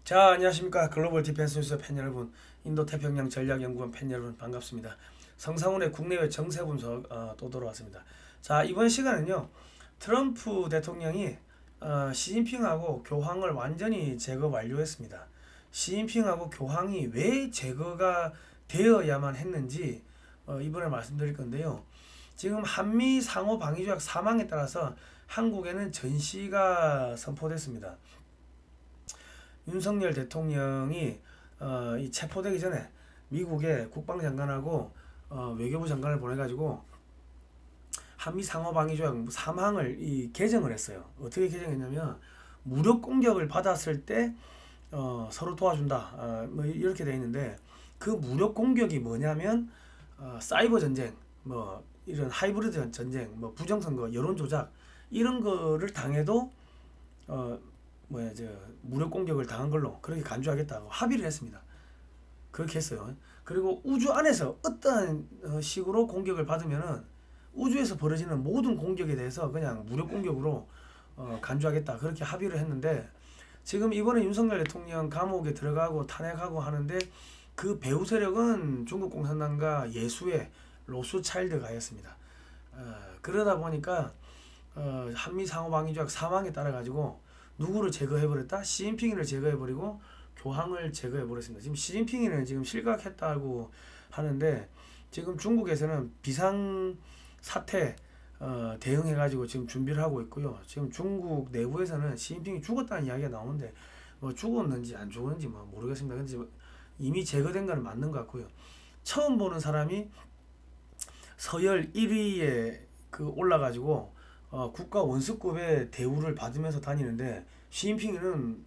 자, 안녕하십니까. 글로벌 디펜스 뉴스 팬 여러분, 인도태평양 전략연구원 팬 여러분, 반갑습니다. 성상훈의 국내외 정세 분석 또 돌아왔습니다. 자, 이번 시간은요, 트럼프 대통령이 시진핑하고 교황을 완전히 제거 완료했습니다. 시진핑하고 교황이 왜 제거가 되어야만 했는지 이번에 말씀드릴 건데요. 지금 한미 상호 방위 조약 사망에 따라서 한국에는 전시가 선포됐습니다. 윤석열 대통령이 이 체포되기 전에 미국의 국방장관하고 외교부 장관을 보내가지고 한미 상호방위조약 3항을 개정을 했어요. 어떻게 개정했냐면 무력 공격을 받았을 때 서로 도와준다, 뭐 이렇게 돼 있는데, 그 무력 공격이 뭐냐면 사이버 전쟁, 뭐 이런 하이브리드 전쟁, 뭐 부정선거, 여론 조작 이런 거를 당해도 뭐야 저 무력 공격을 당한 걸로 그렇게 간주하겠다고 합의를 했습니다. 그렇게 했어요. 그리고 우주 안에서 어떠한 식으로 공격을 받으면은 우주에서 벌어지는 모든 공격에 대해서 그냥 무력 공격으로 간주하겠다, 그렇게 합의를 했는데, 지금 이번에 윤석열 대통령 감옥에 들어가고 탄핵하고 하는데 그 배후 세력은 중국 공산당과 예수의 로스차일드가였습니다. 그러다 보니까 한미 상호방위조약 사망에 따라 가지고 누구를 제거해버렸다? 시진핑을 제거해버리고 교황을 제거해버렸습니다. 지금 시진핑이는 지금 실각했다고 하는데, 지금 중국에서는 비상 사태 대응해가지고 지금 준비를 하고 있고요. 지금 중국 내부에서는 시진핑이 죽었다는 이야기가 나오는데 뭐 죽었는지 안 죽었는지 뭐 모르겠습니다. 근데 이미 제거된 거는 맞는 것 같고요. 처음 보는 사람이 서열 1위에 올라가지고 국가 원수급의 대우를 받으면서 다니는데, 시진핑은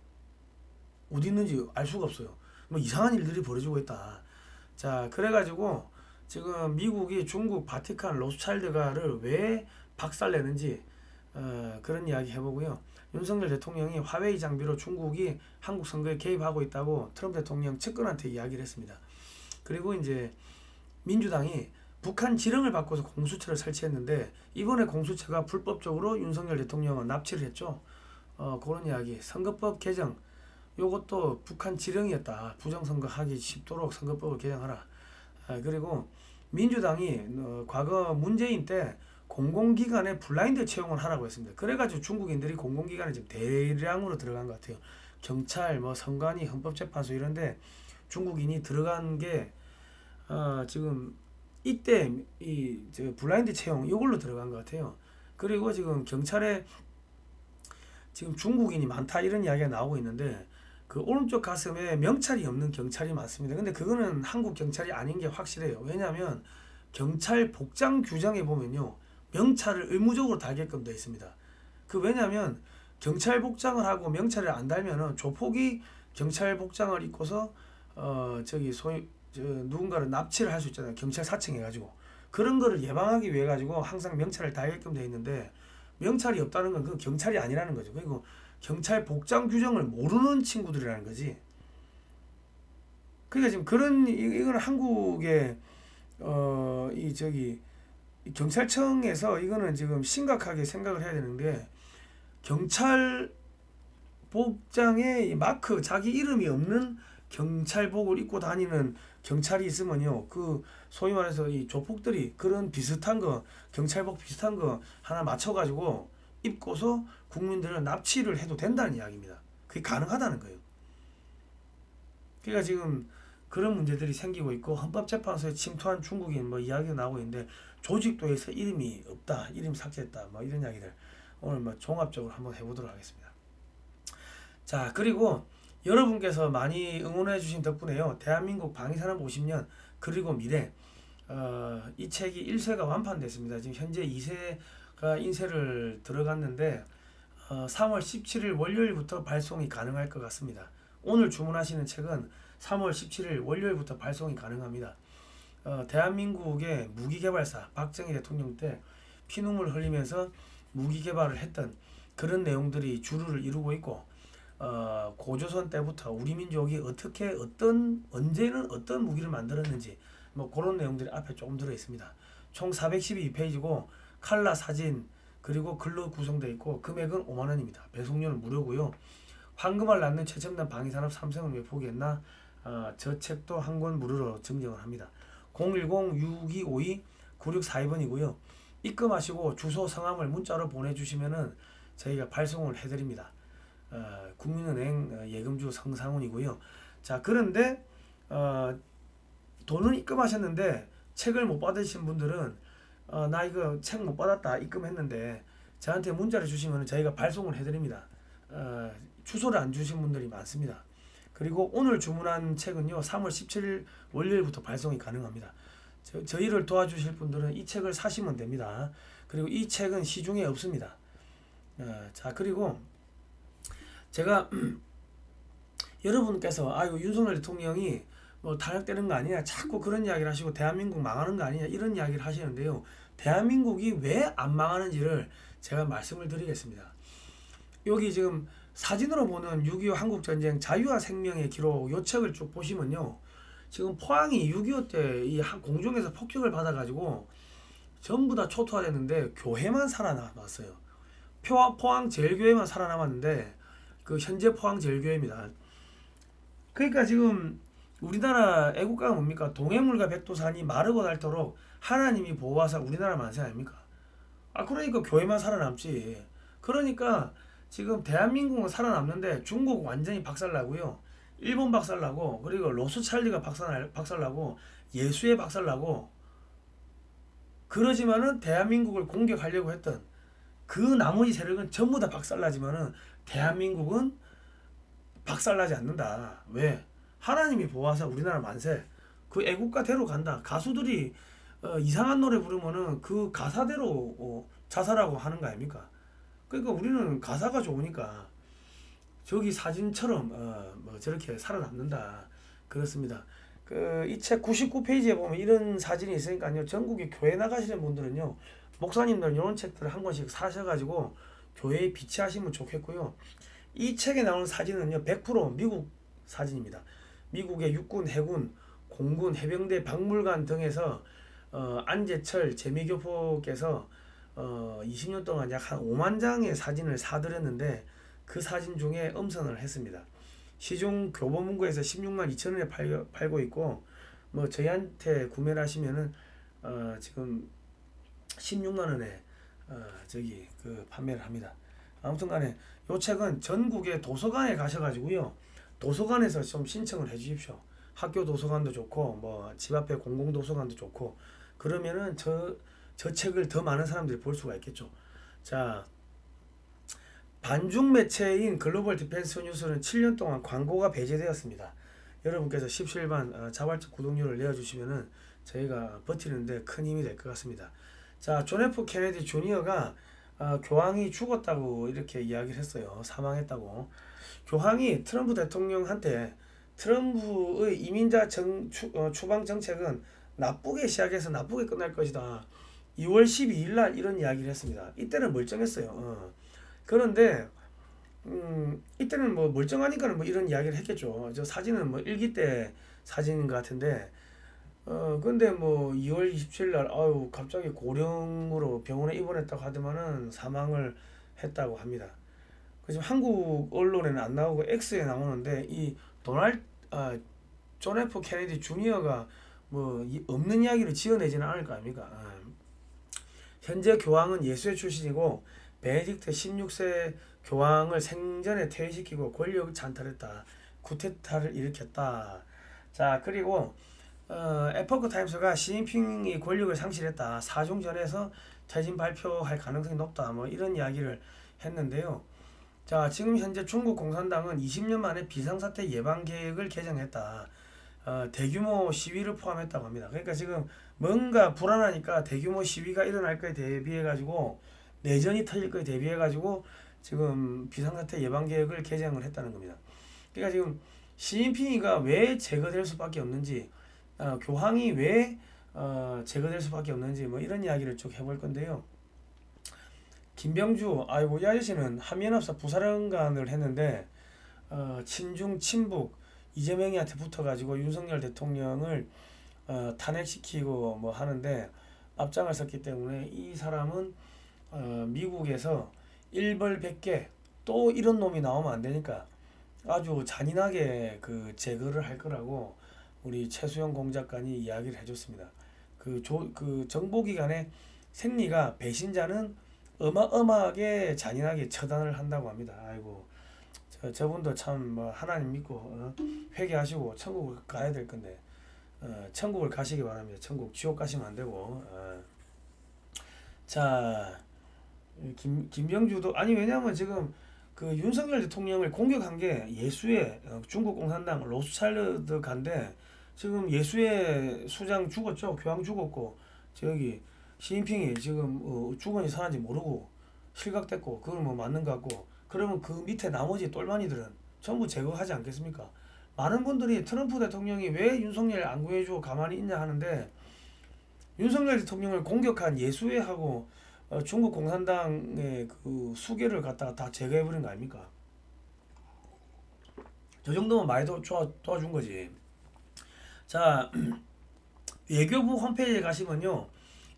어디 있는지 알 수가 없어요. 뭐 이상한 일들이 벌어지고 있다. 자, 그래가지고 지금 미국이 중국 바티칸 로스차일드가를 왜 박살내는지 그런 이야기 해보고요. 윤석열 대통령이 화웨이 장비로 중국이 한국 선거에 개입하고 있다고 트럼프 대통령 측근한테 이야기를 했습니다. 그리고 이제 민주당이 북한 지령을 받고서 공수처를 설치했는데, 이번에 공수처가 불법적으로 윤석열 대통령은 납치를 했죠. 그런 이야기. 선거법 개정, 요것도 북한 지령이었다. 부정선거 하기 쉽도록 선거법을 개정하라. 그리고 민주당이 과거 문재인 때 공공기관에 블라인드 채용을 하라고 했습니다. 그래가지고 중국인들이 공공기관에 지금 대량으로 들어간 것 같아요. 경찰, 뭐 선관위, 헌법재판소 이런데 중국인이 들어간 게 지금 이때 블라인드 채용 이걸로 들어간 것 같아요. 그리고 지금 경찰에 지금 중국인이 많다 이런 이야기가 나오고 있는데, 그 오른쪽 가슴에 명찰이 없는 경찰이 많습니다. 근데 그거는 한국 경찰이 아닌 게 확실해요. 왜냐하면 경찰 복장 규정에 보면요, 명찰을 의무적으로 달게끔 되어 있습니다. 왜냐하면 경찰 복장을 하고 명찰을 안 달면은 조폭이 경찰 복장을 입고서 소위 누군가를 납치를 할 수 있잖아요. 경찰 사칭해가지고. 그런 거를 예방하기 위해 가지고 항상 명찰을 달게끔 되어 있는데, 명찰이 없다는 건 그 경찰이 아니라는 거죠. 그리고 경찰 복장 규정을 모르는 친구들이라는 거지. 그러니까 지금 이거는 한국의 이 경찰청에서 이거는 지금 심각하게 생각을 해야 되는데, 경찰 복장에 이 마크, 자기 이름이 없는 경찰복을 입고 다니는 경찰이 있으면요, 소위 말해서 이 조폭들이 그런 비슷한 거, 경찰복 비슷한 거 하나 맞춰가지고 입고서 국민들을 납치를 해도 된다는 이야기입니다. 그게 가능하다는 거예요. 그러니까 지금 그런 문제들이 생기고 있고, 헌법재판소에 침투한 중국인 뭐 이야기가 나오고 있는데, 조직도에서 이름이 없다, 이름 삭제했다, 뭐 이런 이야기들 오늘 뭐 종합적으로 한번 해보도록 하겠습니다. 자, 그리고 여러분께서 많이 응원해 주신 덕분에요, 대한민국 방위산업 50년 그리고 미래 이 책이 1세가 완판됐습니다. 지금 현재 2세가 인쇄를 들어갔는데 3월 17일 월요일부터 발송이 가능할 것 같습니다. 오늘 주문하시는 책은 3월 17일 월요일부터 발송이 가능합니다. 대한민국의 무기개발사 박정희 대통령 때 피눈물 흘리면서 무기 개발을 했던 그런 내용들이 주류를 이루고 있고, 고조선 때부터 우리 민족이 언제는 어떤 무기를 만들었는지 뭐 그런 내용들이 앞에 조금 들어 있습니다. 총 412페이지고 칼라 사진 그리고 글로 구성되어 있고, 금액은 5만원입니다. 배송료는 무료고요. 황금알 낳는 최첨단 방위산업 삼성을 왜 포기했나? 저 책도 한 권 무료로 증정을 합니다. 010-6252-9642번이고요. 입금하시고 주소 성함을 문자로 보내주시면은 저희가 발송을 해드립니다. 국민은행 예금주 성상훈이고요. 자, 그런데 돈은 입금하셨는데 책을 못 받으신 분들은 나 이거 책 못 받았다 입금했는데 저한테 문자를 주시면 저희가 발송을 해드립니다. 주소를 안 주신 분들이 많습니다. 그리고 오늘 주문한 책은요 3월 17일 월요일부터 발송이 가능합니다. 저희를 도와주실 분들은 이 책을 사시면 됩니다. 그리고 이 책은 시중에 없습니다. 자, 그리고 제가 여러분께서 아이고 윤석열 대통령이 뭐 탄핵되는 거 아니냐 자꾸 그런 이야기를 하시고 대한민국 망하는 거 아니냐 이런 이야기를 하시는데요. 대한민국이 왜 안 망하는지를 제가 말씀을 드리겠습니다. 여기 지금 사진으로 보는 6.25 한국전쟁 자유와 생명의 기록 요 책을 쭉 보시면요. 지금 포항이 6.25 때 이 공중에서 폭격을 받아가지고 전부 다 초토화됐는데 교회만 살아남았어요. 포항 제일교회만 살아남았는데 그 현재 포항 제일교회입니다. 그러니까 지금 우리나라 애국가가 뭡니까? 동해물과 백두산이 마르고 닳도록 하나님이 보호하사 우리나라 만세 아닙니까? 그러니까 교회만 살아남지. 그러니까 지금 대한민국은 살아남는데 중국 완전히 박살나고요. 일본 박살나고 그리고 로스차일드가 박살나고 예수의 박살나고 그러지만은 대한민국을 공격하려고 했던 그 나머지 세력은 전부 다 박살나지만은 대한민국은 박살나지 않는다. 왜? 하나님이 보호하사 우리나라 만세. 그 애국가대로 간다. 가수들이 이상한 노래 부르면은 그 가사대로 자살하고 하는 거 아닙니까? 그러니까 우리는 가사가 좋으니까 저기 사진처럼 뭐 저렇게 살아남는다. 그렇습니다. 이 책 99페이지에 보면 이런 사진이 있으니까요. 전국에 교회 나가시는 분들은요. 목사님들 이런 책들을 한 권씩 사셔가지고 교회에 비치하시면 좋겠고요. 이 책에 나오는 사진은요. 100% 미국 사진입니다. 미국의 육군, 해군, 공군, 해병대, 박물관 등에서 안재철 재미교포께서 20년 동안 약 한 5만 장의 사진을 사들였는데 그 사진 중에 음선을 했습니다. 시중 교보문고에서 16만 2천 원에 팔고 있고 뭐 저희한테 구매를 하시면은 지금 16만 원에 판매를 합니다. 아무튼간에 이 책은 전국의 도서관에 가셔가지고요. 도서관에서 좀 신청을 해주십시오. 학교 도서관도 좋고 뭐 집 앞에 공공도서관도 좋고 그러면은 저 책을 더 많은 사람들이 볼 수가 있겠죠. 자, 반중 매체인 글로벌 디펜스 뉴스는 7년 동안 광고가 배제되었습니다. 여러분께서 17반 자발적 구독료를 내어주시면은 저희가 버티는데 큰 힘이 될 것 같습니다. 자, 존 F 케네디 주니어가 교황이 죽었다고 이렇게 이야기를 했어요. 사망했다고. 교황이 트럼프 대통령한테 트럼프의 이민자 추방 정책은 나쁘게 시작해서 나쁘게 끝날 것이다. 2월 12일 날 이런 이야기를 했습니다. 이때는 멀쩡했어요. 그런데 이때는 뭐 멀쩡하니까는 뭐 이런 이야기를 했겠죠. 저 사진은 뭐 일기 때 사진인 것 같은데 근데 뭐 2월 27일 날 갑자기 고령으로 병원에 입원했다고 하더만은 사망을 했다고 합니다. 지금 한국 언론에는 안 나오고 X에 나오는데 이 존 F 케네디 주니어가 뭐 없는 이야기를 지어내지는 않을 거 아닙니까? 현재 교황은 예수의 출신이고 베네딕트 16세 교황을 생전에 퇴위시키고 권력 찬탈했다. 쿠데타를 일으켰다. 자, 그리고 에포크 타임스가 시진핑이 권력을 상실했다. 사중전에서 퇴진 발표할 가능성이 높다. 뭐 이런 이야기를 했는데요. 자, 지금 현재 중국 공산당은 20년 만에 비상사태 예방 계획을 개정했다. 대규모 시위를 포함했다고 합니다. 그러니까 지금 뭔가 불안하니까 대규모 시위가 일어날 거에 대비해 가지고 내전이 터질 거에 대비해 가지고 지금 비상사태 예방 계획을 개정을 했다는 겁니다. 그러니까 지금 시진핑이가 왜 제거될 수밖에 없는지, 교황이 왜 제거될 수밖에 없는지 뭐 이런 이야기를 쭉 해볼 건데요. 김병주, 이 아저씨는 한미연합사 부사령관을 했는데 친중 친북 이재명이한테 붙어가지고 윤석열 대통령을 탄핵시키고 뭐 하는데 앞장을 섰기 때문에 이 사람은 미국에서 일벌백계 또 이런 놈이 나오면 안 되니까 아주 잔인하게 그 제거를 할 거라고 우리 최수영 공작관이 이야기를 해줬습니다. 그 정보기관의 생리가 배신자는 어마어마하게 잔인하게 처단을 한다고 합니다. 아이고, 저분도 참 뭐 하나님 믿고 회개하시고 천국을 가야 될 건데 천국을 가시기 바랍니다. 천국, 지옥 가시면 안 되고. 자, 김병주도 아니 왜냐면 지금 그 윤석열 대통령을 공격한 게 예수의 중국 공산당 로스차일드가인데 지금 예수의 수장 죽었죠. 교황 죽었고 저기 시진핑이 지금 죽은지 살았는지 모르고 실각됐고 그걸 뭐 맞는 것 같고 그러면 그 밑에 나머지 똘마니들은 전부 제거하지 않겠습니까? 많은 분들이 트럼프 대통령이 왜 윤석열 안 구해주고 가만히 있냐 하는데 윤석열 대통령을 공격한 예수회하고 중국 공산당의 그 수계를 갖다가 다 제거해버린 거 아닙니까? 저 정도면 많이 도와준 거지. 자, 외교부 홈페이지에 가시면요.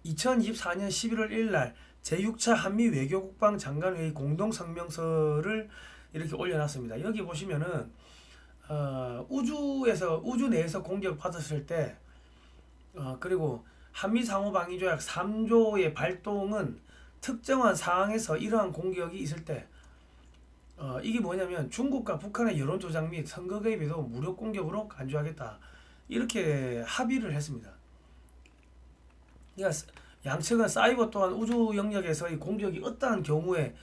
2024년 11월 1일 날 제6차 한미 외교국방 장관회의 공동성명서를 이렇게 올려놨습니다. 여기 보시면은 우주 내에서 공격 받았을 때 그리고 한미 상호방위조약 3조의 발동은 특정한 상황에서 이러한 공격이 있을 때 이게 뭐냐면 중국과 북한의 여론 조작 및 선거 개입에도 무력 공격으로 간주하겠다. 이렇게 합의를 했습니다. 그러니까 양측은 사이버 또한 우주 영역에서의 공격이 어떠한 경우에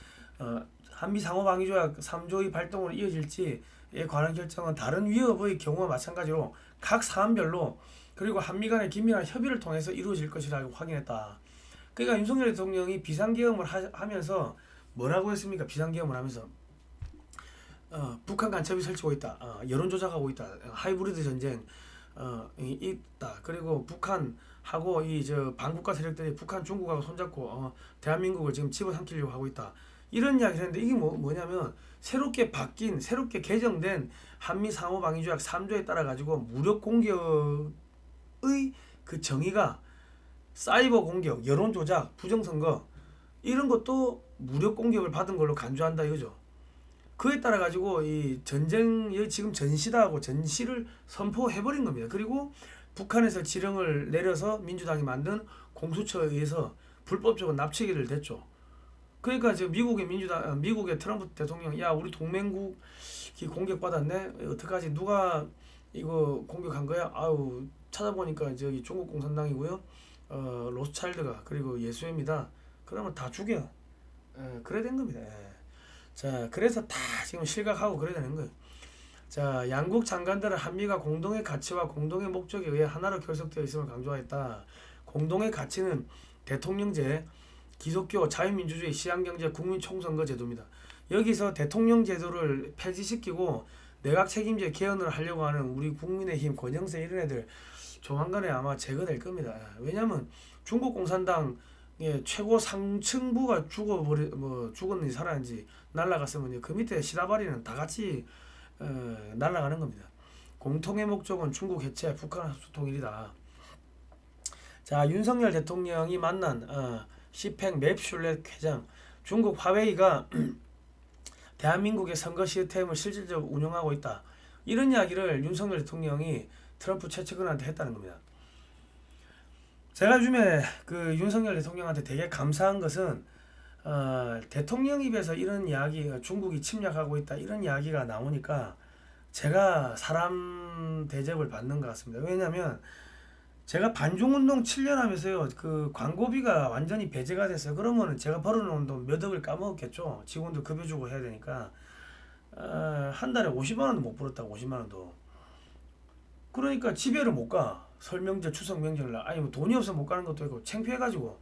한미 상호방위조약 3조의 발동으로 이어질지에 관한 결정은 다른 위협의 경우와 마찬가지로 각 사안별로 그리고 한미 간의 긴밀한 협의를 통해서 이루어질 것이라고 확인했다. 그러니까 윤석열 대통령이 비상계엄을 하면서 뭐라고 했습니까? 비상계엄을 하면서 북한 간첩이 설치고 있다. 여론 조작하고 있다. 하이브리드 전쟁 있다. 그리고 북한하고 이 저 반국가 세력들이 북한 중국하고 손잡고 대한민국을 지금 집어삼키려고 하고 있다. 이런 이야기를 했는데 이게 뭐냐면 새롭게 바뀐 새롭게 개정된 한미 상호방위조약 3조에 따라 가지고 무력 공격의 그 정의가 사이버 공격, 여론 조작, 부정선거 이런 것도 무력 공격을 받은 걸로 간주한다 이거죠. 그에 따라 가지고 이 전쟁이 지금 전시다 하고 전시를 선포해버린 겁니다. 그리고 북한에서 지령을 내려서 민주당이 만든 공수처에 의해서 불법적으로 납치기를 됐죠. 그러니까 지금 미국의 트럼프 대통령, 야 우리 동맹국이 공격받았네. 어떡하지? 누가 이거 공격한 거야? 아유 찾아보니까 저기 중국 공산당이고요. 로스차일드가 그리고 예수입니다. 그러면 다 죽여. 그래 된 겁니다. 자, 그래서 다 지금 실각하고 그래야 되는 거예요. 자, 양국 장관들은 한미가 공동의 가치와 공동의 목적에 의해 하나로 결속되어 있음을 강조하였다. 공동의 가치는 대통령제, 기독교, 자유민주주의, 시장경제, 국민총선거 제도입니다. 여기서 대통령 제도를 폐지시키고 내각 책임제 개헌을 하려고 하는 우리 국민의힘, 권영세 이런 애들 조만간에 아마 제거될 겁니다. 왜냐하면 중국 공산당의 최고 상층부가 죽었는지 살았는지 날아갔으면 그 밑에 시다바리는 다 같이 날아가는 겁니다. 공통의 목적은 중국 해체, 북한 합수 통일이다. 자, 윤석열 대통령이 만난 시팽 맵슐렛 회장, 중국 화웨이가 대한민국의 선거 시스템을 실질적으로 운영하고 있다. 이런 이야기를 윤석열 대통령이 트럼프 최측근한테 했다는 겁니다. 제가 요즘에 그 윤석열 대통령한테 되게 감사한 것은 대통령 입에서 이런 이야기, 중국이 침략하고 있다 이런 이야기가 나오니까 제가 사람 대접을 받는 것 같습니다. 왜냐하면 제가 반중운동 7년 하면서요 그 광고비가 완전히 배제가 됐어요. 그러면은 제가 벌어놓은 돈 몇 억을 까먹었겠죠. 직원들 급여 주고 해야 되니까 한 달에 50만 원도 못 벌었다고. 50만 원도. 그러니까 집에를 못 가. 설 명절, 추석 명절날. 아니 뭐 돈이 없어 못 가는 것도 있고 창피해가지고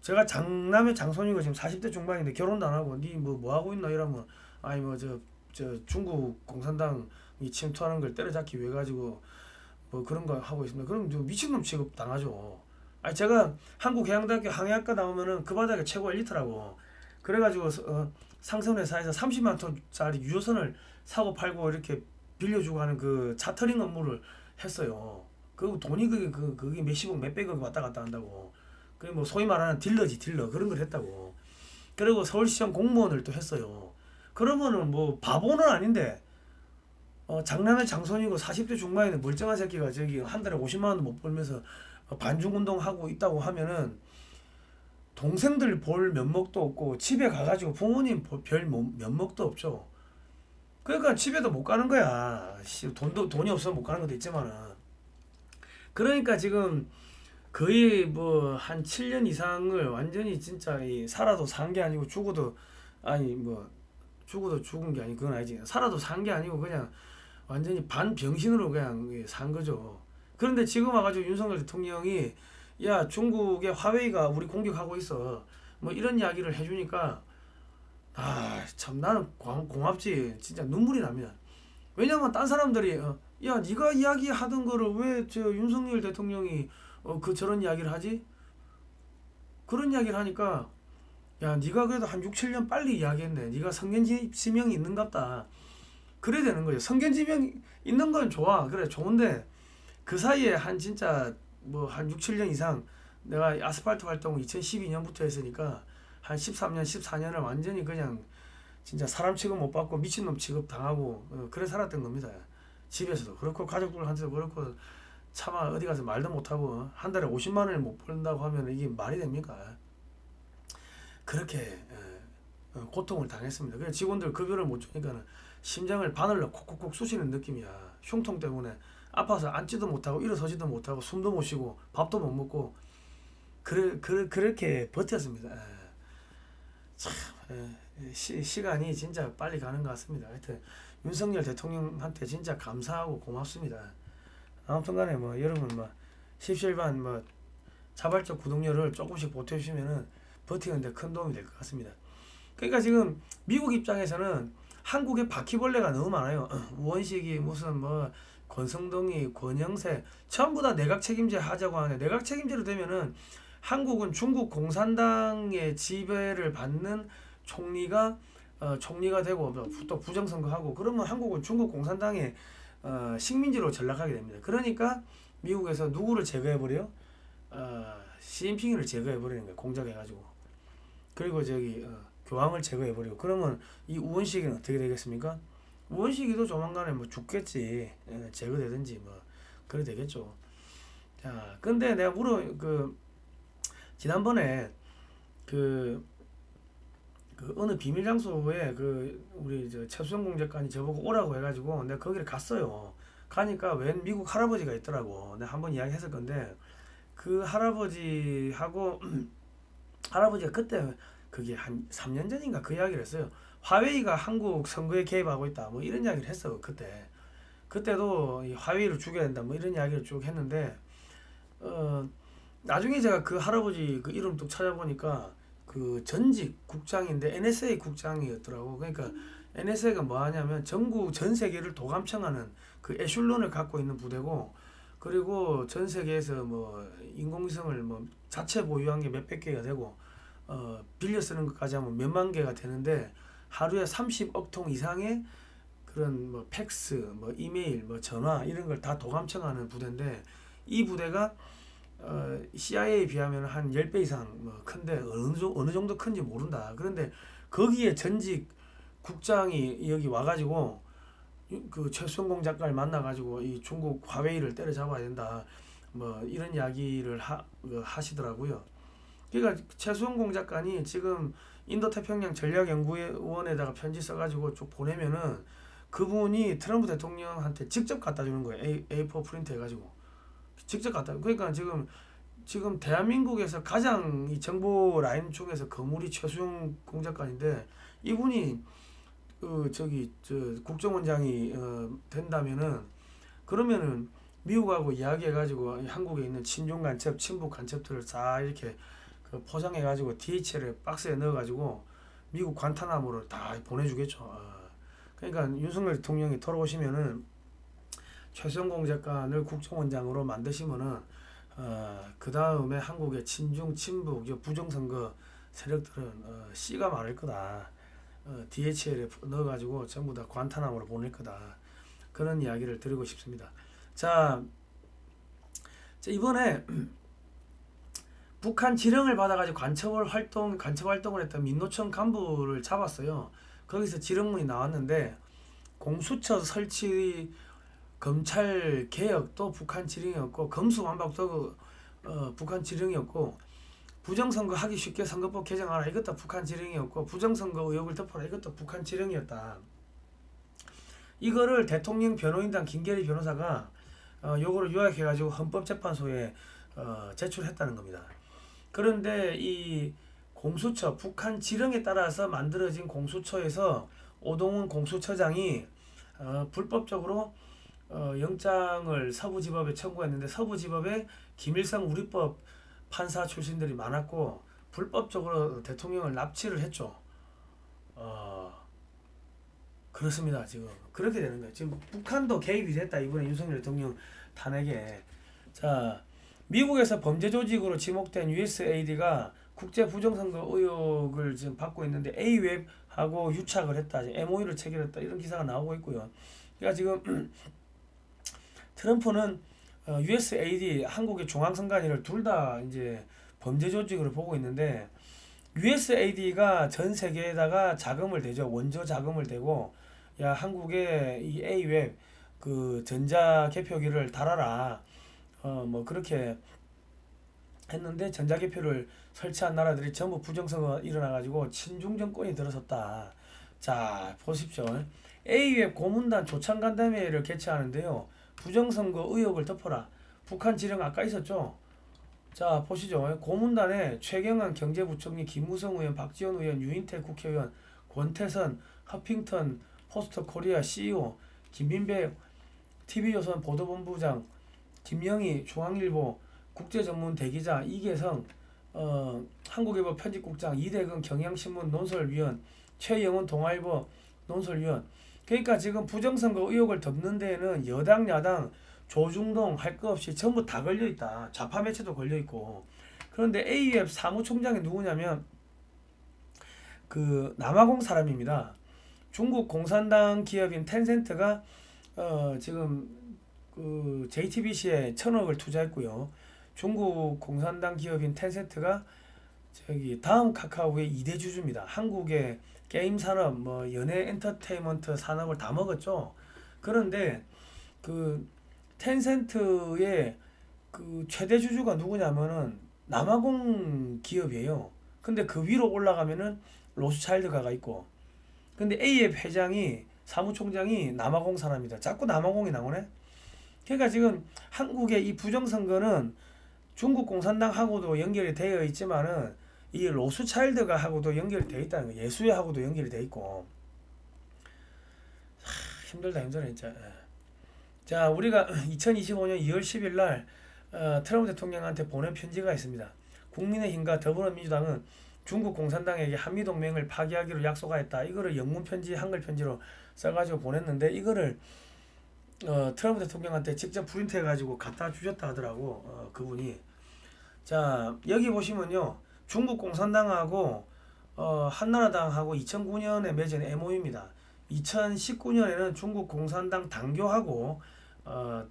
제가 장남의 장손이고 지금 40대 중반인데 결혼도 안 하고 니 뭐 하고 있나 이러면 아니 뭐 저 중국 공산당이 침투하는 걸 때려잡기 위해 가지고 뭐 그런 거 하고 있습니다. 그럼 미친놈 취급 당하죠. 아니 제가 한국해양대학교 항해학과 나오면은 그 바닥에 최고 엘리트라고. 그래가지고 상선회사에서 30만 톤짜리 유조선을 사고 팔고 이렇게 빌려주고 하는 그 차터링 업무를 했어요. 그 돈이 그게 몇십억 몇백억 왔다 갔다 한다고. 그 뭐 소위 말하는 딜러지 딜러 그런 걸 했다고. 그리고 서울시청 공무원을 또 했어요. 그러면은 뭐 바보는 아닌데 장남의 장손이고 40대 중반에 멀쩡한 새끼가 저기 한 달에 50만 원도 못 벌면서 반중 운동하고 있다고 하면은 동생들 볼 면목도 없고 집에 가가지고 부모님 별 면목도 없죠. 그러니까 집에도 못 가는 거야. 돈이 없어서 못 가는 것도 있지만은. 그러니까 지금 거의 뭐 한 7년 이상을 완전히 진짜 살아도 산 게 아니고 죽어도 아니 뭐 죽어도 죽은 게 아니 그건 아니지. 살아도 산 게 아니고 그냥 완전히 반병신으로 그냥 산 거죠. 그런데 지금 와가지고 윤석열 대통령이 야 중국의 화웨이가 우리 공격하고 있어 뭐 이런 이야기를 해주니까 참 나는 고맙지. 진짜 눈물이 납니다. 왜냐면 딴 사람들이 야 네가 이야기하던 거를 왜 저 윤석열 대통령이 저런 이야기를 하지? 그런 이야기를 하니까 야 네가 그래도 한 6, 7년 빨리 이야기했네. 네가 성견지명이 있는갑다. 그래야 되는 거죠. 성견지명 있는 건 좋아. 그래 좋은데 그 사이에 한 진짜 뭐 한 6, 7년 이상 내가 아스팔트 활동을 2012년부터 했으니까 한 13년, 14년을 완전히 그냥 진짜 사람 취급 못 받고 미친놈 취급 당하고 그래 살았던 겁니다. 집에서도 그렇고 가족들한테도 그렇고 차마 어디 가서 말도 못하고 한 달에 50만 원을 못 벌는다고 하면 이게 말이 됩니까? 그렇게 고통을 당했습니다. 그래서 직원들 급여를 못 주니까는 심장을 바늘로 콕콕콕 쑤시는 느낌이야. 흉통 때문에 아파서 앉지도 못하고 일어서지도 못하고 숨도 못 쉬고 밥도 못 먹고 그렇게 버텼습니다. 참 시간이 진짜 빨리 가는 것 같습니다. 하여튼 윤석열 대통령한테 진짜 감사하고 고맙습니다. 아무튼간에 뭐 여러분 뭐 십시일반 뭐 자발적 구독료를 조금씩 보태주시면은 버티는데 큰 도움이 될 것 같습니다. 그러니까 지금 미국 입장에서는 한국에 바퀴벌레가 너무 많아요. 우원식이 무슨 뭐 권성동이 권영세 전부 다 내각 책임제 하자고 하네. 내각 책임제로 되면은 한국은 중국 공산당의 지배를 받는 총리가 되고 또 부정선거하고 그러면 한국은 중국 공산당의 식민지로 전락하게 됩니다. 그러니까 미국에서 누구를 제거해버려? 시진핑을 제거해버리는 거예요. 공작해가지고. 그리고 저기 교황을 제거해버리고 그러면 이 우원식이는 어떻게 되겠습니까? 우원식이도 조만간에 뭐 죽겠지. 제거되든지 뭐 그래 되겠죠. 자, 근데 내가 지난번에 그 어느 비밀 장소에 우리 저 최수영 공작관이 저보고 오라고 해가지고 내가 거기를 갔어요. 가니까 웬 미국 할아버지가 있더라고. 내가 한번 이야기했을 건데 그 할아버지하고 할아버지가 그때 그게 한 3년 전인가 그 이야기를 했어요. 화웨이가 한국 선거에 개입하고 있다 뭐 이런 이야기를 했어. 그때도 이 화웨이를 죽여야 된다 뭐 이런 이야기를 쭉 했는데 나중에 제가 그 할아버지 그 이름 뚝 찾아보니까 그 전직 국장인데 NSA 국장이었더라고. 그러니까 NSA가 뭐 하냐면 전 세계를 도감청하는 그 에슐론을 갖고 있는 부대고, 그리고 전 세계에서 뭐 인공위성을 뭐 자체 보유한 게 몇백 개가 되고 빌려 쓰는 것까지 하면 몇만 개가 되는데 하루에 30억 통 이상의 그런 뭐 팩스, 뭐 이메일, 뭐 전화 이런 걸 다 도감청하는 부대인데 이 부대가 CIA에 비하면 한 10배 이상 뭐 큰데 어느 정도 큰지 모른다. 그런데 거기에 전직 국장이 여기 와가지고 그 최수영 작가를 만나가지고 이 중국 화웨이를 때려잡아야 된다. 뭐 이런 이야기를 하시더라고요. 그러니까 최수영 작가니 지금 인도태평양 전략연구원에다가 편지 써가지고 쭉 보내면은 그분이 트럼프 대통령한테 직접 갖다 주는 거예요. A4 프린트 해가지고 직접 갖다. 그러니까 지금 대한민국에서 가장 이 정보 라인 중에서 거물이 최수영 공작관인데 이분이 저 국정원장이 된다면은 그러면은 미국하고 이야기해가지고 한국에 있는 친중 간첩, 친북 간첩들을 다 이렇게 포장해가지고 DHL에 박스에 넣어가지고 미국 관타나무로 다 보내주겠죠. 그러니까 윤석열 대통령이 돌아오시면은 최수영 공작관을 국정원장으로 만드시면은 그 다음에 한국의 친중, 친북, 부정선거 세력들은 씨가 마를 거다. DHL에 넣어가지고 전부 다 관타나무로 보낼 거다. 그런 이야기를 드리고 싶습니다. 자 이번에 북한 지령을 받아가지고 간첩 활동을 했던 민노총 간부를 잡았어요. 거기서 지령문이 나왔는데 공수처 설치, 검찰 개혁도 북한 지령이었고, 검수완박도 북한 지령이었고, 부정선거 하기 쉽게 선거법 개정하라, 이것도 북한 지령이었고, 부정선거 의혹을 덮어라, 이것도 북한 지령이었다. 이거를 대통령 변호인단 김계리 변호사가 요거를 요약해가지고 헌법재판소에 제출했다는 겁니다. 그런데 이 공수처, 북한 지령에 따라서 만들어진 공수처에서 오동훈 공수처장이 불법적으로 영장을 서부지법에 청구했는데, 서부지법에 김일성 우리법 판사 출신들이 많았고 불법적으로 대통령을 납치를 했죠. 그렇습니다. 지금 그렇게 되는 거예요. 지금 북한도 개입이 됐다, 이번에 윤석열 대통령 탄핵에. 자, 미국에서 범죄 조직으로 지목된 USAID가 국제 부정선거 의혹을 지금 받고 있는데 A웹하고 유착을 했다, MOU를 체결했다, 이런 기사가 나오고 있고요. 그러니까 지금 트럼프는 USAID, 한국의 중앙선관위를 둘 다 이제 범죄 조직으로 보고 있는데, USAID가 전 세계에다가 자금을 대죠. 원조 자금을 대고, 야, 한국에 이 A웹 그 전자 개표기를 달아라, 뭐 그렇게 했는데, 전자 개표를 설치한 나라들이 전부 부정선거가 일어나가지고 친중 정권이 들어섰다. 자, 보십시오. A웹 고문단 조창간담회를 개최하는데요, 부정선거 의혹을 덮어라, 북한 지령 아까 있었죠. 자, 보시죠. 고문단에 최경환 경제부총리, 김무성 의원, 박지원 의원, 유인태 국회의원, 권태선, 허핑턴 포스터 코리아 CEO, 김민배 TV조선 보도본부장, 김영희 중앙일보 국제전문 대기자, 이계성 한국일보 편집국장, 이대근 경향신문 논설위원, 최영훈 동아일보 논설위원. 그러니까 지금 부정선거 의혹을 덮는 데에는 여당 야당 조중동 할 거 없이 전부 다 걸려있다. 좌파 매체도 걸려있고. 그런데 AUF 사무총장이 누구냐면 그 남아공 사람입니다. 중국 공산당 기업인 텐센트가 지금 그 JTBC에 1,000억을 투자했고요. 중국 공산당 기업인 텐센트가 저기 다음 카카오의 2대 주주입니다. 한국의 게임 산업, 뭐 연예 엔터테인먼트 산업을 다 먹었죠. 그런데 그 텐센트의 그 최대 주주가 누구냐면은 남아공 기업이에요. 근데 그 위로 올라가면은 로스차일드가가 있고, 근데 A앱 회장이, 사무총장이 남아공 사람이다. 자꾸 남아공이 나오네. 그러니까 지금 한국의 이 부정선거는 중국 공산당하고도 연결이 되어 있지만은 이 로스차일드가 하고도 연결이 되어 있다는 거예요. 예수회하고도 연결이 되어 있고. 힘들다, 힘들어 진짜. 자, 우리가 2025년 2월 10일 날 트럼프 대통령한테 보낸 편지가 있습니다. 국민의힘과 더불어민주당은 중국 공산당에게 한미동맹을 파기하기로 약속하였다. 이거를 영문 편지, 한글 편지로 써가지고 보냈는데, 이거를 트럼프 대통령한테 직접 프린트해가지고 갖다 주셨다 하더라고, 그분이. 자, 여기 보시면요, 중국 공산당하고 한나라당하고 2009년에 맺은 MOU입니다. 2019년에는 중국 공산당 당교하고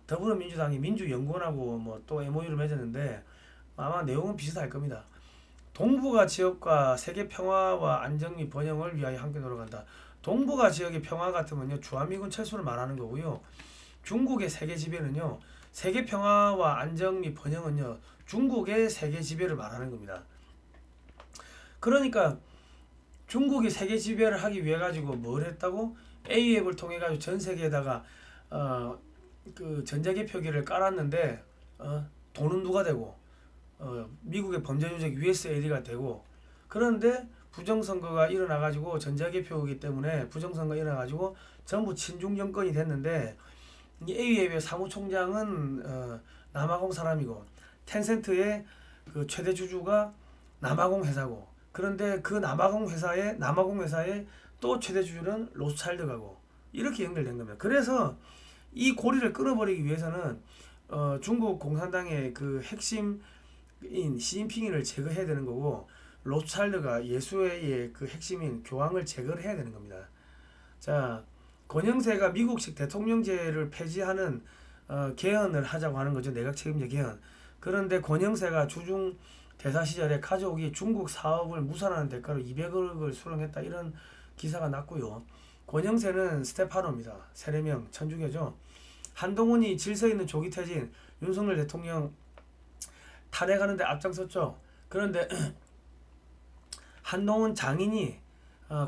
더불어민주당이 민주연구원하고 뭐 또 MOU를 맺었는데, 아마 내용은 비슷할 겁니다. 동북아 지역과 세계 평화와 안정 및 번영을 위하여 함께 노력한다. 동북아 지역의 평화 같으면요, 주한미군 철수를 말하는 거고요. 중국의 세계 지배는요, 세계 평화와 안정 및 번영은요, 중국의 세계 지배를 말하는 겁니다. 그러니까 중국이 세계 지배를 하기 위해 가지고 뭘 했다고? A앱을 통해 가지고 전 세계에다가 그 전자개표기를 깔았는데 돈은 누가 되고, 미국의 범죄 조직 USAID가 되고. 그런데 부정선거가 일어나 가지고, 전자개표이기 때문에 부정선거가 일어나 가지고 전부 친중 정권이 됐는데, 이 A앱의 사무총장은 남아공 사람이고, 텐센트의 그 최대 주주가 남아공 회사고, 그런데 그 남아공 회사의 또 최대 주주는 로스차일드가고, 이렇게 연결된 겁니다. 그래서 이 고리를 끊어버리기 위해서는 중국 공산당의 그 핵심인 시진핑을 제거해야 되는 거고, 로스차일드가 예수회의 그 핵심인 교황을 제거를 해야 되는 겁니다. 자, 권영세가 미국식 대통령제를 폐지하는 개헌을 하자고 하는 거죠. 내각 책임제 개헌. 그런데 권영세가 주중 대사 시절에 가족이 중국 사업을 무산하는 대가로 200억을 수령했다, 이런 기사가 났고요. 권영세는 스테파노입니다. 세례명 천주교죠. 한동훈이 질서 있는 조기 퇴진, 윤석열 대통령 탄핵하는데 앞장섰죠. 그런데 한동훈 장인이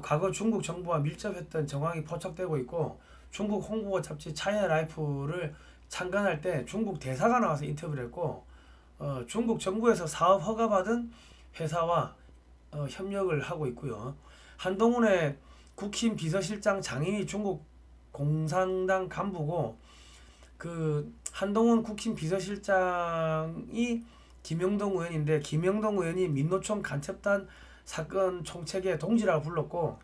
과거 중국 정부와 밀접했던 정황이 포착되고 있고, 중국 홍보 잡지 차이나 라이프를 참관할 때 중국 대사가 나와서 인터뷰를 했고, 중국 정부에서 사업 허가받은 회사와 협력을 하고 있고요. 한동훈의 국힘 비서실장 장인이 중국 공산당 간부고, 그 한동훈 국힘 비서실장이 김영동 의원인데, 김영동 의원이 민노총 간첩단 사건 총책의 동지라고 불렀고,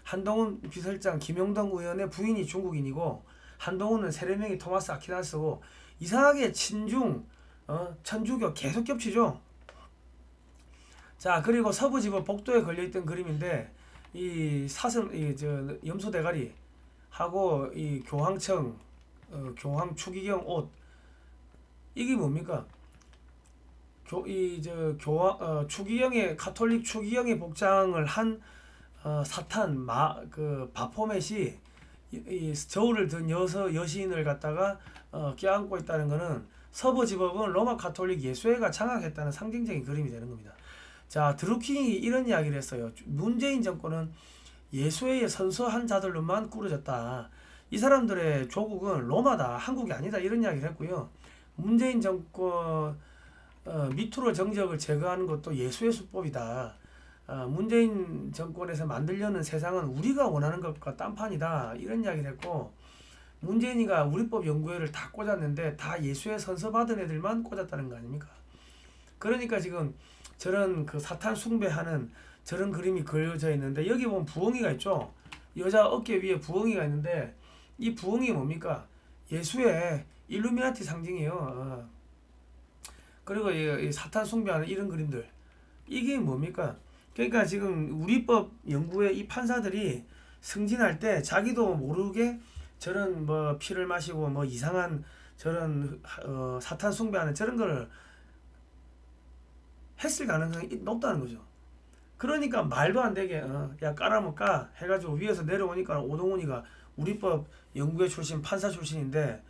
한동훈 비서실장 김영동 의원의 부인이 중국인이고, 한동훈은 세례명이 토마스 아퀴나스고, 이상하게 친중 천주교 계속 겹치죠. 자, 그리고 서부지법 복도에 걸려있던 그림인데, 이 사슴, 염소 대가리 하고 이 교황청, 교황 추기경 옷, 이게 뭡니까? 추기경의 가톨릭 추기경의 복장을 한 사탄 바포멧이 이 저울을 든 여신을 갖다가 껴안고 있다는 것은, 서부지법은 로마 가톨릭 예수회가 장악했다는 상징적인 그림이 되는 겁니다. 자, 드루킹이 이런 이야기를 했어요. 문재인 정권은 예수회의 선서한 자들로만 꾸려졌다. 이 사람들의 조국은 로마다, 한국이 아니다, 이런 이야기를 했고요. 문재인 정권 미투로 정적을 제거하는 것도 예수의 수법이다. 문재인 정권에서 만들려는 세상은 우리가 원하는 것과 딴판이다, 이런 이야기를 했고, 문재인이가 우리법 연구회를 다 꽂았는데 다 예수의 선서받은 애들만 꽂았다는 거 아닙니까? 그러니까 지금 저런 그 사탄 숭배하는 저런 그림이 그려져 있는데, 여기 보면 부엉이가 있죠. 여자 어깨 위에 부엉이가 있는데, 이 부엉이 뭡니까? 예수의 일루미나티 상징이에요. 그리고 이 사탄 숭배하는 이런 그림들, 이게 뭡니까? 그러니까 지금 우리법 연구회 이 판사들이 승진할 때 자기도 모르게 저런 뭐 피를 마시고 뭐 이상한 저런 사탄 숭배하는 저런 걸 했을 가능성이 높다는 거죠. 그러니까 말도 안 되게 야 까라면 까 해가지고 위에서 내려오니까 오동훈이가 우리법 연구회 출신 판사 출신인데,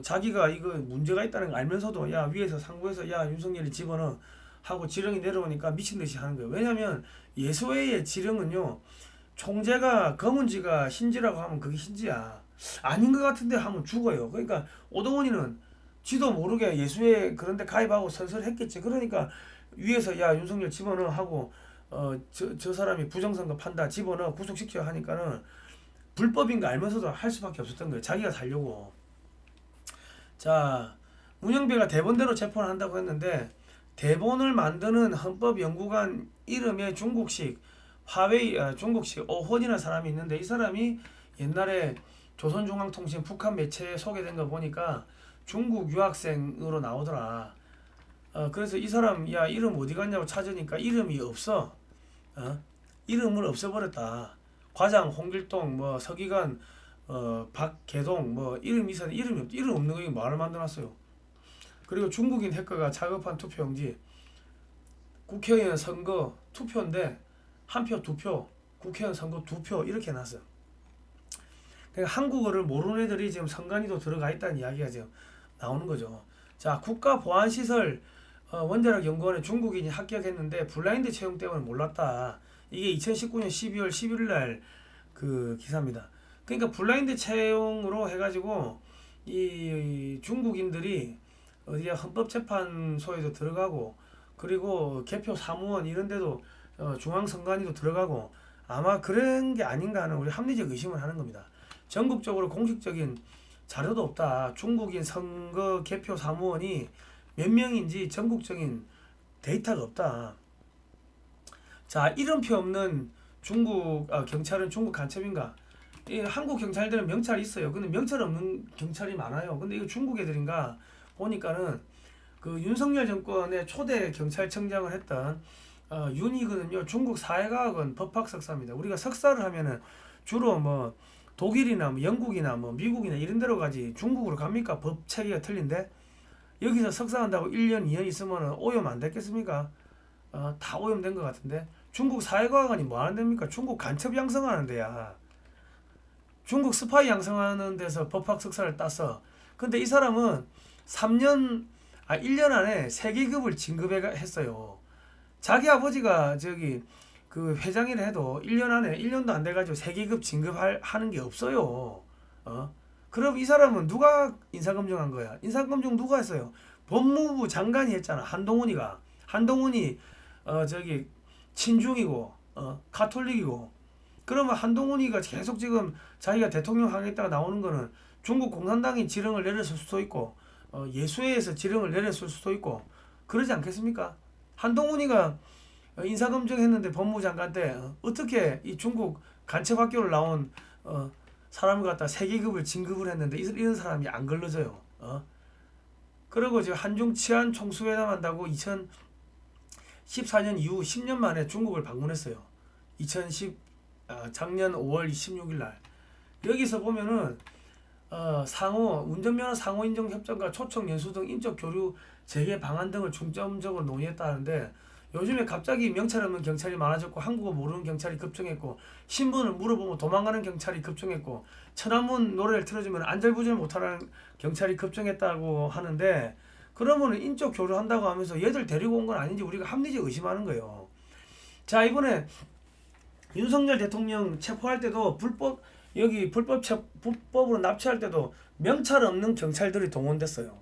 자기가 이거 문제가 있다는 걸 알면서도 야 위에서 상부에서 야 윤석열이 집어넣어 하고 지령이 내려오니까 미친 듯이 하는 거예요. 왜냐하면 예수회의 지령은요, 총재가 검은지가 흰지라고 하면 그게 흰지야, 아닌 것 같은데 하면 죽어요. 그러니까 오동훈이는 지도 모르게 예수회 그런데 가입하고 선서를 했겠지. 그러니까 위에서 야 윤석열 집어넣어 하고 저 사람이 부정선거 판다 집어넣어 구속시켜 하니까는 불법인 거 알면서도 할 수밖에 없었던 거예요. 자기가 살려고. 자, 문영배가 대본대로 재판을 한다고 했는데, 대본을 만드는 헌법연구관 이름에 중국식 중국식 어혼이라는 사람이 있는데, 이 사람이 옛날에 조선중앙통신 북한 매체에 소개된 거 보니까 중국 유학생으로 나오더라. 그래서 이 사람 야 이름 어디 갔냐고 찾으니까 이름이 없어. 이름을 없애버렸다. 과장 홍길동 뭐 서기관 박계동 뭐 이름 있었는데 이름 없는 거 말을 만들어놨어요. 그리고 중국인 해커가 작업한 투표용지, 국회의원 선거 투표인데 한 표, 두 표, 국회의원 선거 두 표 이렇게 해놨어요. 그러니까 한국어를 모르는 애들이 지금 선관위도 들어가 있다는 이야기가 지금 나오는 거죠. 자, 국가보안시설 원자력연구원에 중국인이 합격했는데 블라인드 채용 때문에 몰랐다. 이게 2019년 12월 11일 날 그 기사입니다. 그러니까 블라인드 채용으로 해가지고 이 중국인들이 어디야 헌법재판소에도 들어가고, 그리고 개표 사무원 이런 데도 중앙선관위도 들어가고, 아마 그런 게 아닌가 하는 우리 합리적 의심을 하는 겁니다. 전국적으로 공식적인 자료도 없다. 중국인 선거 개표 사무원이 몇 명인지 전국적인 데이터가 없다. 자, 이름표 없는 중국 경찰은 중국 간첩인가? 한국 경찰들은 명찰 있어요. 근데 명찰 없는 경찰이 많아요. 근데 이거 중국 애들인가 보니까는 그 윤석열 정권의 초대 경찰청장을 했던 윤희거든요. 중국 사회과학원 법학 석사입니다. 우리가 석사를 하면은 주로 뭐 독일이나 뭐 영국이나 뭐 미국이나 이런 데로 가지 중국으로 갑니까? 법 체계가 틀린데 여기서 석사한다고 1년 2년 있으면 오염 안 됐겠습니까? 다 오염된 것 같은데. 중국 사회과학원이 뭐 하는 데입니까? 중국 간첩 양성하는 데야. 중국 스파이 양성하는 데서 법학 석사를 땄어. 근데 이 사람은 1년 안에 세계급을 진급했어요. 자기 아버지가 저기 그 회장이라 해도 1년 안에 1년도 안 돼가지고 세계급 진급하는 게 없어요. 그럼 이 사람은 누가 인사검증한 거야? 인사검증 누가 했어요? 법무부 장관이 했잖아. 한동훈이 저기 친중이고 가톨릭이고. 그러면 한동훈이가 계속 지금 자기가 대통령 하겠다가 나오는 거는 중국 공산당이 지령을 내렸을 수도 있고 예수회에서 지령을 내렸을 수도 있고 그러지 않겠습니까? 한동훈이가 인사검증했는데 법무부 장관 때 어떻게 이 중국 간첩학교를 나온 사람을 갖다 세계급을 진급을 했는데 이런 사람이 안 걸러져요. 그리고 지금 한중 치안 총수회담 한다고 2014년 이후 10년 만에 중국을 방문했어요. 작년 5월 26일 날. 여기서 보면은 운전면허 상호 인정 협정과 초청 연수 등 인적 교류 재개 방안 등을 중점적으로 논의했다는데 요즘에 갑자기 명찰 없는 경찰이 많아졌고 한국어 모르는 경찰이 급증했고 신분을 물어보면 도망가는 경찰이 급증했고 천안문 노래를 틀어주면 안절부절 못하는 경찰이 급증했다고 하는데 그러면 인적 교류한다고 하면서 얘들 데리고 온 건 아닌지 우리가 합리적 의심하는 거예요. 자, 이번에 윤석열 대통령 체포할 때도 불법으로 납치할 때도 명찰 없는 경찰들이 동원됐어요.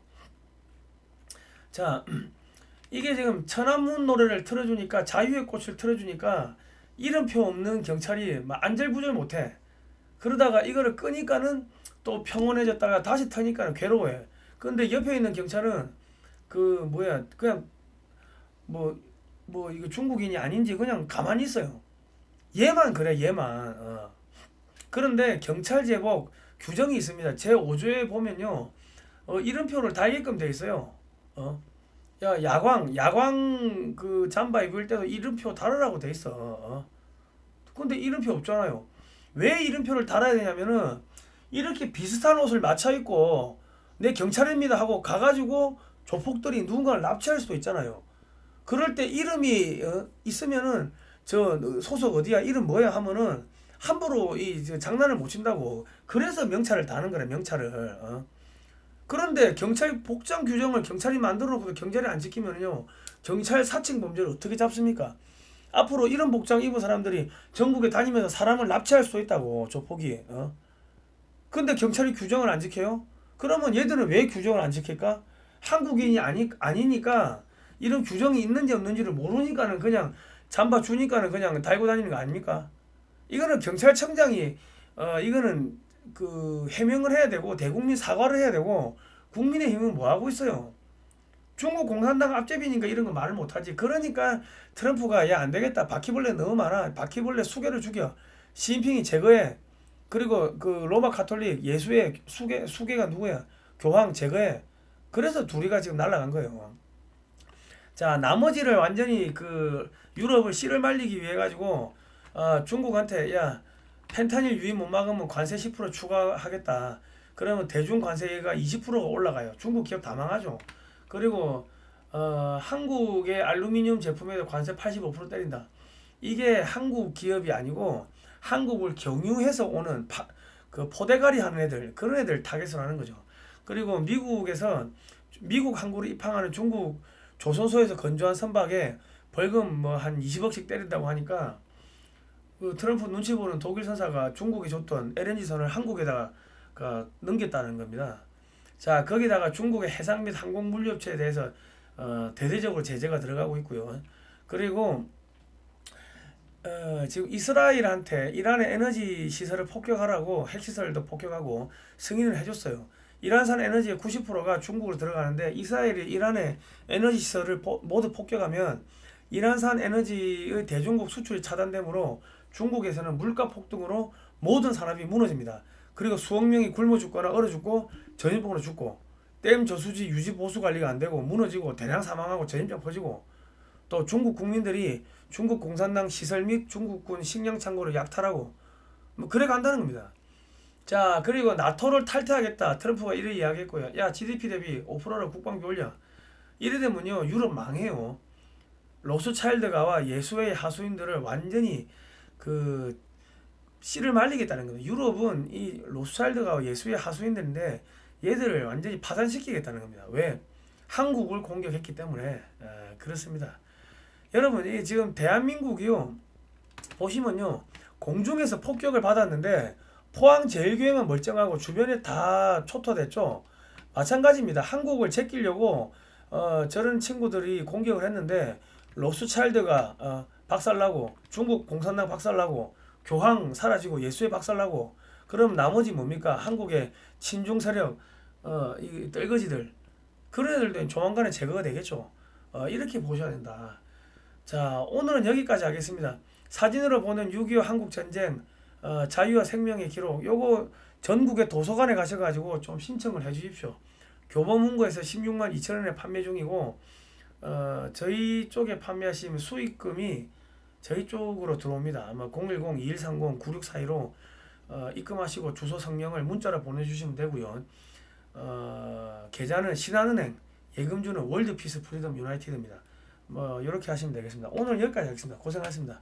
자, 이게 지금 천안문 노래를 틀어주니까 자유의 꽃을 틀어주니까 이름표 없는 경찰이 막 안절부절 못해. 그러다가 이거를 끄니까는 또 평온해졌다가 다시 터니까는 괴로워해. 근데 옆에 있는 경찰은 그냥 이거 중국인이 아닌지 그냥 가만히 있어요. 얘만 그래, 얘만. 그런데 경찰 제복 규정이 있습니다. 제5조에 보면요, 이름표를 달게끔 돼 있어요. 야광 그 잠바 입을 때도 이름표 달으라고 돼 있어. 근데 이름표 없잖아요. 왜 이름표를 달아야 되냐면은 이렇게 비슷한 옷을 맞춰 입고 내 경찰입니다 하고 가가지고 조폭들이 누군가를 납치할 수도 있잖아요. 그럴 때 이름이 있으면은 저 소속 어디야, 이름 뭐야 하면은 함부로 장난을 못 친다고. 그래서 명찰을 다는 거래, 명찰을. 그런데 경찰 복장 규정을 경찰이 만들어 놓고도 경찰이 안 지키면요, 경찰 사칭 범죄를 어떻게 잡습니까? 앞으로 이런 복장 입은 사람들이 전국에 다니면서 사람을 납치할 수도 있다고, 조폭이. 근데 경찰이 규정을 안 지켜요? 그러면 얘들은 왜 규정을 안 지킬까? 한국인이 아니니까 이런 규정이 있는지 없는지를 모르니까는 그냥 잠바 주니까는 그냥 달고 다니는 거 아닙니까? 이거는 경찰청장이 이거는 그 해명을 해야 되고 대국민 사과를 해야 되고. 국민의힘은 뭐 하고 있어요? 중국 공산당 앞제비니까 이런 거 말을 못하지. 그러니까 트럼프가 야, 안 되겠다, 바퀴벌레 너무 많아, 바퀴벌레 수개를 죽여, 시진핑이 제거해, 그리고 그 로마 가톨릭 예수의 수개가 누구야, 교황 제거해. 그래서 둘이가 지금 날아간 거예요. 자, 나머지를 완전히 그 유럽을 씨를 말리기 위해 가지고 중국한테 야, 펜타닐 유입 못 막으면 관세 10% 추가하겠다. 그러면 대중 관세가 20%가 올라가요. 중국 기업 다 망하죠. 그리고 한국의 알루미늄 제품에도 관세 85% 때린다. 이게 한국 기업이 아니고 한국을 경유해서 오는 그 포대가리 하는 애들, 그런 애들 타겟을 하는 거죠. 그리고 미국 항구를 입항하는 중국 조선소에서 건조한 선박에 벌금 뭐 한 20억씩 때린다고 하니까 그 트럼프 눈치 보는 독일 선사가 중국에 줬던 LNG선을 한국에다가 넘겼다는 겁니다. 자, 거기다가 중국의 해상 및 항공 물류업체에 대해서 대대적으로 제재가 들어가고 있고요. 그리고 지금 이스라엘한테 이란의 에너지 시설을 폭격하라고 핵시설도 폭격하고 승인을 해줬어요. 이란산 에너지의 90%가 중국으로 들어가는데 이스라엘이 이란의 에너지 시설을 모두 폭격하면 이란산 에너지의 대중국 수출이 차단되므로 중국에서는 물가 폭등으로 모든 산업이 무너집니다. 그리고 수억 명이 굶어 죽거나 얼어 죽고 전염병으로 죽고 댐 저수지 유지 보수 관리가 안 되고 무너지고 대량 사망하고 전염병 퍼지고 또 중국 국민들이 중국 공산당 시설 및 중국군 식량 창고를 약탈하고 뭐 그래 간다는 겁니다. 자, 그리고 나토를 탈퇴하겠다. 트럼프가 이래 이야기했고요. 야, GDP 대비 5%를 국방비 올려. 이래 되면요, 유럽 망해요. 로스차일드가와 예수의 하수인들을 완전히 그 씨를 말리겠다는 겁니다. 유럽은 이 로스차일드가 예수의 하수인들인데 얘들을 완전히 파산시키겠다는 겁니다. 왜? 한국을 공격했기 때문에. 그렇습니다. 여러분, 이 지금 대한민국이요, 보시면요, 공중에서 폭격을 받았는데 포항 제일교회만 멀쩡하고 주변에 다 초토됐죠. 마찬가지입니다. 한국을 제끼려고 저런 친구들이 공격을 했는데 로스차일드가 박살나고 중국 공산당 박살나고 교황 사라지고 예수의 박살나고, 그럼 나머지 뭡니까? 한국의 친중 세력, 이 떨거지들, 그런 애들도 조만간에 제거가 되겠죠. 이렇게 보셔야 된다. 자, 오늘은 여기까지 하겠습니다. 사진으로 보는 6.25 한국전쟁, 자유와 생명의 기록, 요거 전국의 도서관에 가셔가지고 좀 신청을 해 주십시오. 교보문고에서 16만 2천 원에 판매 중이고, 저희 쪽에 판매하시면 수익금이 저희 쪽으로 들어옵니다. 아마 010-2130-9642로 입금하시고 주소 성명을 문자로 보내주시면 되고요. 계좌는 신한은행, 예금주는 월드피스 프리덤 유나이티드입니다. 뭐 이렇게 하시면 되겠습니다. 오늘 여기까지 하겠습니다. 고생하셨습니다.